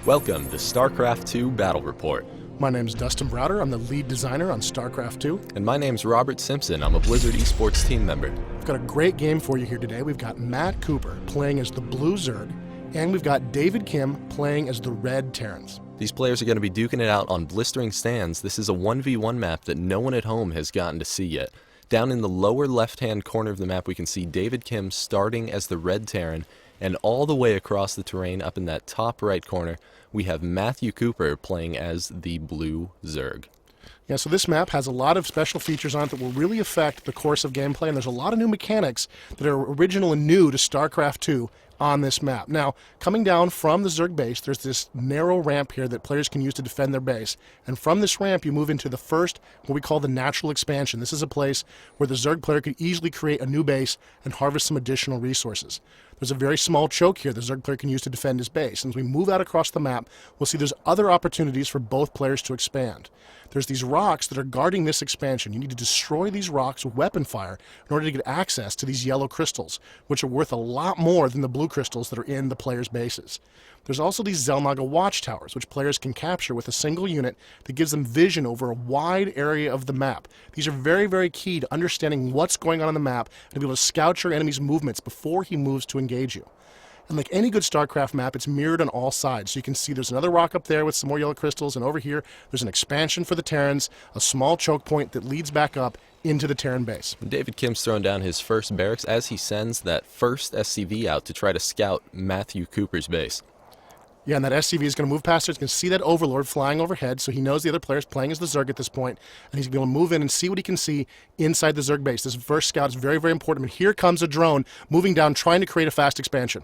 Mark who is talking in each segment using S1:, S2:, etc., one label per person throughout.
S1: Welcome to Starcraft 2 Battle Report.
S2: My name's Dustin Browder. I'm the lead designer on Starcraft 2.
S1: And my name's Robert Simpson. I'm a Blizzard Esports team member.
S2: We've got a great game for you here today. We've got Matt Cooper playing as the Blue Zerg, and we've got David Kim playing as the Red Terrans.
S1: These players are going to be duking it out on blistering stands. This is a 1v1 map that no one at home has gotten to see yet. Down in the lower left-hand corner of the map, we can see David Kim starting as the Red Terran, and all the way across the terrain up in that top right corner, we have Matthew Cooper playing as the Blue Zerg.
S2: Yeah, so this map has a lot of special features on it that will really affect the course of gameplay, and there's a lot of new mechanics that are original and new to StarCraft 2 on this map. Now, coming down from the Zerg base, there's this narrow ramp here that players can use to defend their base. And from this ramp, you move into the first, what we call the natural expansion. This is a place where the Zerg player could easily create a new base and harvest some additional resources. There's a very small choke here the Zerg player can use to defend his base. And as we move out across the map, we'll see there's other opportunities for both players to expand. There's these rocks that are guarding this expansion. You need to destroy these rocks with weapon fire in order to get access to these yellow crystals, which are worth a lot more than the blue crystals that are in the players' bases. There's also these Xel'Naga watchtowers, which players can capture with a single unit that gives them vision over a wide area of the map. These are very, very key to understanding what's going on the map and to be able to scout your enemy's movements before he moves to engage you. And like any good StarCraft map, it's mirrored on all sides. So you can see there's another rock up there with some more yellow crystals, and over here there's an expansion for the Terrans, a small choke point that leads back up into the Terran base.
S1: David Kim's throwing down his first barracks as he sends that first SCV out to try to scout Matthew Cooper's base.
S2: Yeah, and that SCV is going to move past there. He's going to see that Overlord flying overhead, so he knows the other player's playing as the Zerg at this point, and he's going to be able to move in and see what he can see inside the Zerg base. This first scout is very, very important. But here comes a drone moving down, trying to create a fast expansion.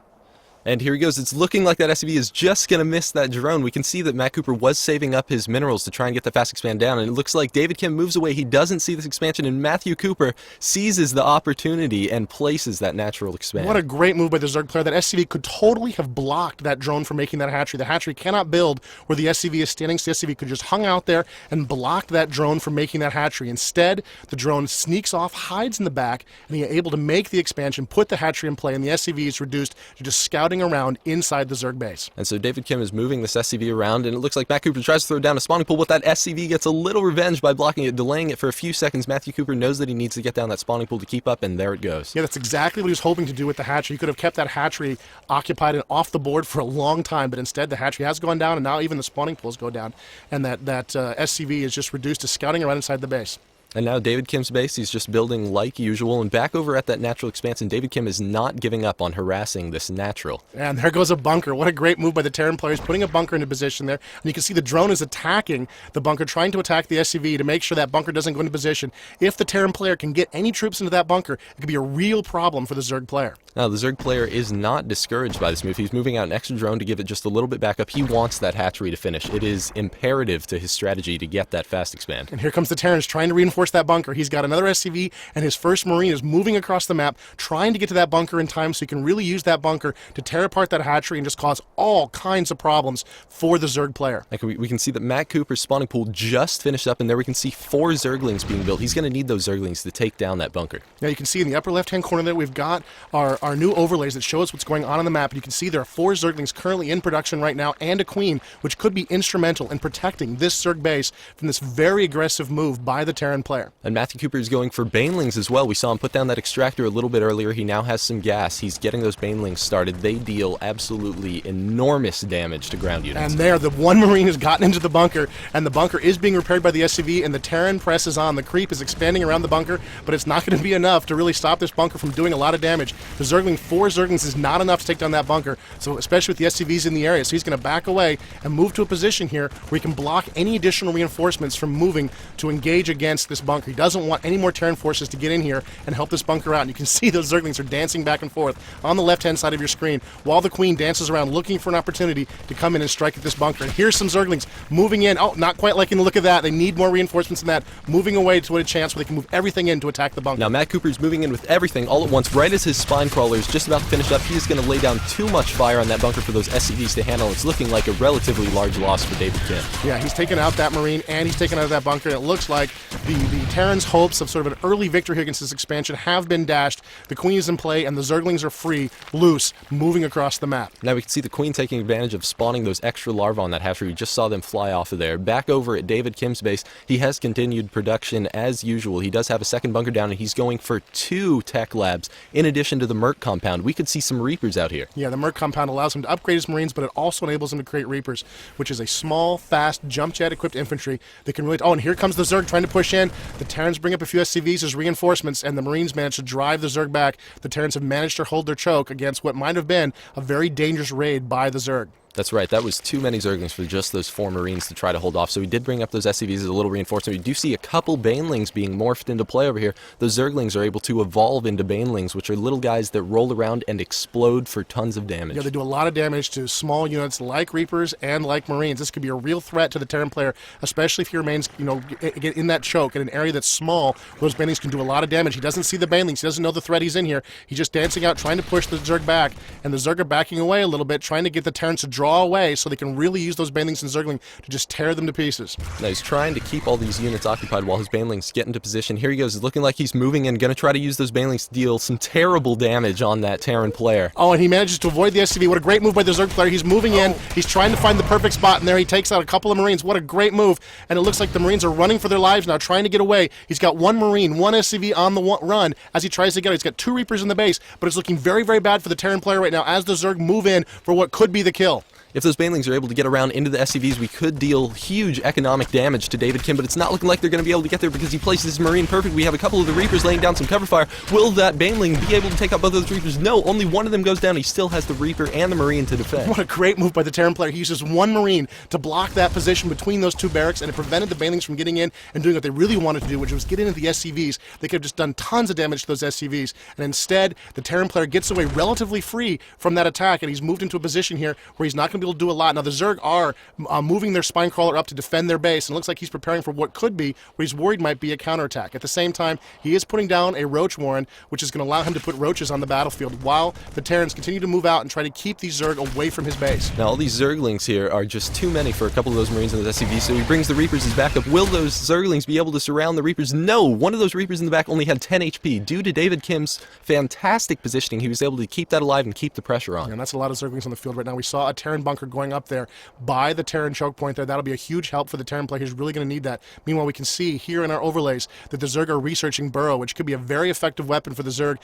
S1: And here he goes. It's looking like that SCV is just going to miss that drone. We can see that Matt Cooper was saving up his minerals to try and get the fast expand down. And it looks like David Kim moves away. He doesn't see this expansion. And Matthew Cooper seizes the opportunity and places that natural expand.
S2: What a great move by the Zerg player. That SCV could totally have blocked that drone from making that hatchery. The hatchery cannot build where the SCV is standing. So the SCV could just hung out there and blocked that drone from making that hatchery. Instead, the drone sneaks off, hides in the back, and he's able to make the expansion, put the hatchery in play, and the SCV is reduced to just scouting around inside the Zerg base.
S1: And so David Kim is moving this SCV around, and it looks like Matt Cooper tries to throw down a spawning pool, but that SCV gets a little revenge by blocking it, delaying it for a few seconds. Matthew Cooper knows that he needs to get down that spawning pool to keep up, and there it goes.
S2: Yeah, that's exactly what he was hoping to do with the hatchery. He could have kept that hatchery occupied and off the board for a long time, but instead the hatchery has gone down, and now even the spawning pools go down, and that SCV is just reduced to scouting around inside the base.
S1: And now David Kim's base, he's just building like usual. And back over at that natural expansion, David Kim is not giving up on harassing this natural.
S2: And there goes a bunker. What a great move by the Terran players, putting a bunker into position there. And you can see the drone is attacking the bunker, trying to attack the SCV to make sure that bunker doesn't go into position. If the Terran player can get any troops into that bunker, it could be a real problem for the Zerg player.
S1: Now, the Zerg player is not discouraged by this move. He's moving out an extra drone to give it just a little bit back up. He wants that hatchery to finish. It is imperative to his strategy to get that fast expand.
S2: And here comes the Terrans trying to reinforce that bunker. He's got another SCV, and his first Marine is moving across the map, trying to get to that bunker in time so he can really use that bunker to tear apart that hatchery and just cause all kinds of problems for the Zerg player.
S1: Like we can see that Matt Cooper's spawning pool just finished up, and there we can see 4 Zerglings being built. He's going to need those Zerglings to take down that bunker.
S2: Now you can see in the upper left-hand corner there, we've got our new overlays that show us what's going on the map. And you can see there are 4 Zerglings currently in production right now, and a Queen, which could be instrumental in protecting this Zerg base from this very aggressive move by the Terran player.
S1: And Matthew Cooper is going for Banelings as well. We saw him put down that extractor a little bit earlier. He now has some gas. He's getting those Banelings started. They deal absolutely enormous damage to ground units.
S2: And there, the one Marine has gotten into the bunker, and the bunker is being repaired by the SCV, and the Terran presses on. The creep is expanding around the bunker, but it's not going to be enough to really stop this bunker from doing a lot of damage. The Zergling, 4 Zerglings is not enough to take down that bunker, so especially with the SCVs in the area. So he's going to back away and move to a position here where he can block any additional reinforcements from moving to engage against this bunker. He doesn't want any more Terran forces to get in here and help this bunker out. And you can see those Zerglings are dancing back and forth on the left-hand side of your screen while the Queen dances around looking for an opportunity to come in and strike at this bunker. And here's some Zerglings moving in. Oh, not quite liking the look of that. They need more reinforcements than that. Moving away to a chance where they can move everything in to attack the bunker.
S1: Now Matt Cooper's moving in with everything all at once. Right as his spine crawler is just about to finish up, he is going to lay down too much fire on that bunker for those SCVs to handle. It's looking like a relatively large loss for David Kim.
S2: Yeah, he's taken out that Marine and he's taken out that bunker. And it looks like the Terran's hopes of sort of an early victory against this expansion have been dashed. The Queen is in play, and the Zerglings are free, loose, moving across the map.
S1: Now we can see the Queen taking advantage of spawning those extra larvae on that hatchery. We just saw them fly off of there. Back over at David Kim's base, he has continued production as usual. He does have a second bunker down, and he's going for 2 tech labs in addition to the Merc compound. We could see some Reapers out here.
S2: Yeah, the Merc compound allows him to upgrade his Marines, but it also enables him to create Reapers, which is a small, fast, jump jet equipped infantry that can really... Oh, and here comes the Zerg trying to push in. The Terrans bring up a few SCVs as reinforcements, and the Marines manage to drive the Zerg back. The Terrans have managed to hold their choke against what might have been a very dangerous raid by the Zerg.
S1: That's right. That was too many Zerglings for just those 4 Marines to try to hold off. So we did bring up those SCVs as a little reinforcement. We do see a couple Banelings being morphed into play over here. Those Zerglings are able to evolve into Banelings, which are little guys that roll around and explode for tons of damage.
S2: Yeah, they do a lot of damage to small units like Reapers and like Marines. This could be a real threat to the Terran player, especially if he remains, in that choke in an area that's small. Those Banelings can do a lot of damage. He doesn't see the Banelings. He doesn't know the threat he's in here. He's just dancing out, trying to push the Zerg back, and the Zerg are backing away a little bit, trying to get the Terrans to draw away so they can really use those Banelings and Zergling to just tear them to pieces.
S1: Now he's trying to keep all these units occupied while his Banelings get into position. Here he goes. It's looking like he's moving in, going to try to use those Banelings to deal some terrible damage on that Terran player.
S2: Oh, and he manages to avoid the SCV. What a great move by the Zerg player. He's moving in. He's trying to find the perfect spot, and there he takes out a couple of Marines. What a great move. And it looks like the Marines are running for their lives now, trying to get away. He's got 1 Marine, 1 SCV on the run as he tries to get out. He's got 2 Reapers in the base, but it's looking very, very bad for the Terran player right now as the Zerg move in for what could be the kill.
S1: If those Banelings are able to get around into the SCVs, we could deal huge economic damage to David Kim, but it's not looking like they're going to be able to get there because he places his Marine perfect. We have a couple of the Reapers laying down some cover fire. Will that Baneling be able to take out both of those Reapers? No, only one of them goes down. He still has the Reaper and the Marine to defend.
S2: What a great move by the Terran player. He uses 1 Marine to block that position between those 2 barracks, and it prevented the Banelings from getting in and doing what they really wanted to do, which was get into the SCVs. They could have just done tons of damage to those SCVs, and instead, the Terran player gets away relatively free from that attack, and he's moved into a position here where he's not going to be able to do a lot. Now, the Zerg are moving their spine crawler up to defend their base, and it looks like he's preparing for what could be, what he's worried might be, a counterattack. At the same time, he is putting down a Roach Warren, which is going to allow him to put roaches on the battlefield while the Terrans continue to move out and try to keep these Zerg away from his base.
S1: Now, all these Zerglings here are just too many for a couple of those Marines in the SCV, so he brings the Reapers as backup. Will those Zerglings be able to surround the Reapers? No! One of those Reapers in the back only had 10 HP. Due to David Kim's fantastic positioning, he was able to keep that alive and keep the pressure on.
S2: And that's a lot of Zerglings on the field right now. We saw a Terran bunker going up there by the Terran choke point there. That'll be a huge help for the Terran player. He's really going to need that. Meanwhile, we can see here in our overlays that the Zerg are researching Burrow, which could be a very effective weapon for the Zerg